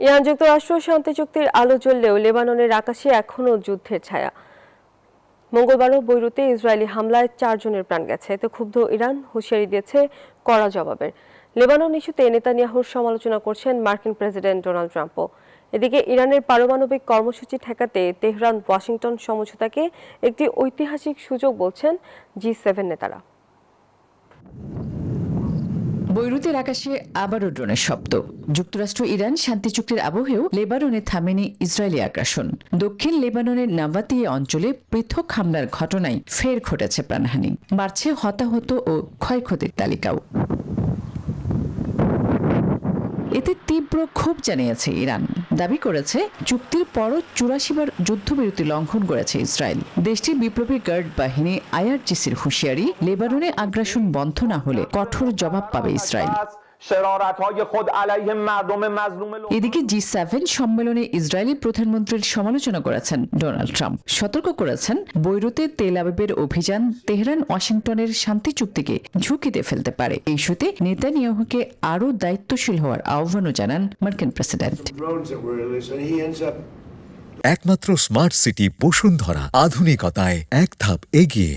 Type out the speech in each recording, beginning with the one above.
Iran যুক্তরাষ্ট্র শান্তি চুক্তির আলো জ্বললেও লেবাননের আকাশে এখনও যুদ্ধের ছায়া। মঙ্গলবারও বৈরুতে ইসরায়েলি হামলায় 4 জনের প্রাণ গেছে। এতে ক্ষুব্ধ ইরান হুঁশিয়ারি দিয়েছে কড়া জবাবের। লেবানন ইস্যুতে নেতানিয়াহুর সমালোচনা করছেন মার্কিন প্রেসিডেন্ট ডোনাল্ড ট্রাম্পও। এদিকে ইরানের পারমাণবিক কর্মসূচি ঠেকাতে তেহরান ওয়াশিংটন সমঝোতাকে একটি ঐতিহাসিক সুযোগ বলছেন G7 নেতারা। বৈরুতের আকাশে আবারও ড্রোনের শব্দ। যুক্তরাষ্ট্র ইরান শান্তি চুক্তির আবহেও লেবাননে থামেনি ইসরায়েলি আগ্রাসন। দক্ষিণ লেবাননের নাভাতিয়া অঞ্চলে পৃথক হামলার ঘটনায় ফের ঘটেছে প্রাণহানি, বাড়ছে হতাহত ও ক্ষয়ক্ষতির তালিকাও। এতে তীব্র ক্ষোভ জানিয়েছে ইরান, দাবি করেছে চুক্তির পরও 84 বার যুদ্ধবিরতি লঙ্ঘন করেছে ইসরায়েল। দেশটির বিপ্লবী গার্ড বাহিনী IRGCর হুঁশিয়ারি, লেবাননে আগ্রাসন বন্ধ না হলে কঠোর জবাব পাবে ইসরায়েল। এদিকে G7 সম্মেলনে ইসরায়েলি প্রধানমন্ত্রীর সমালোচনা করেছেন ডোনাল্ড ট্রাম্প। সতর্ক করেছেন বৈরুতে তেল আবিবের অভিযান তেহরান ওয়াশিংটনের শান্তি চুক্তিকে ঝুঁকিতে ফেলতে পারে। এই ইস্যুতে নেতানিয়াহুকে আরও দায়িত্বশীল হওয়ার আহ্বানও জানান মার্কিন প্রেসিডেন্ট। একমাত্র স্মার্ট সিটি বসুন্ধরা, আধুনিকতায় এক ধাপ এগিয়ে।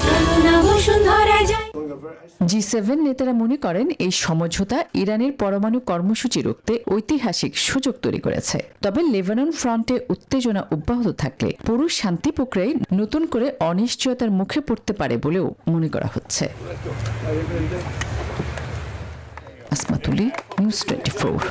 G7 নেতারা মনে করেন এই সমঝোতা ইরানের পরমাণু কর্মসূচি রুখতে ঐতিহাসিক সুযোগ তৈরি করেছে। তবে লেবানন ফ্রন্টে উত্তেজনা অব্যাহত থাকলে পুরো শান্তি প্রক্রিয়ায় নতুন করে অনিশ্চয়তার মুখে পড়তে পারে বলেও মনে করা হচ্ছে। আসমাতুলি, নিউজ 24।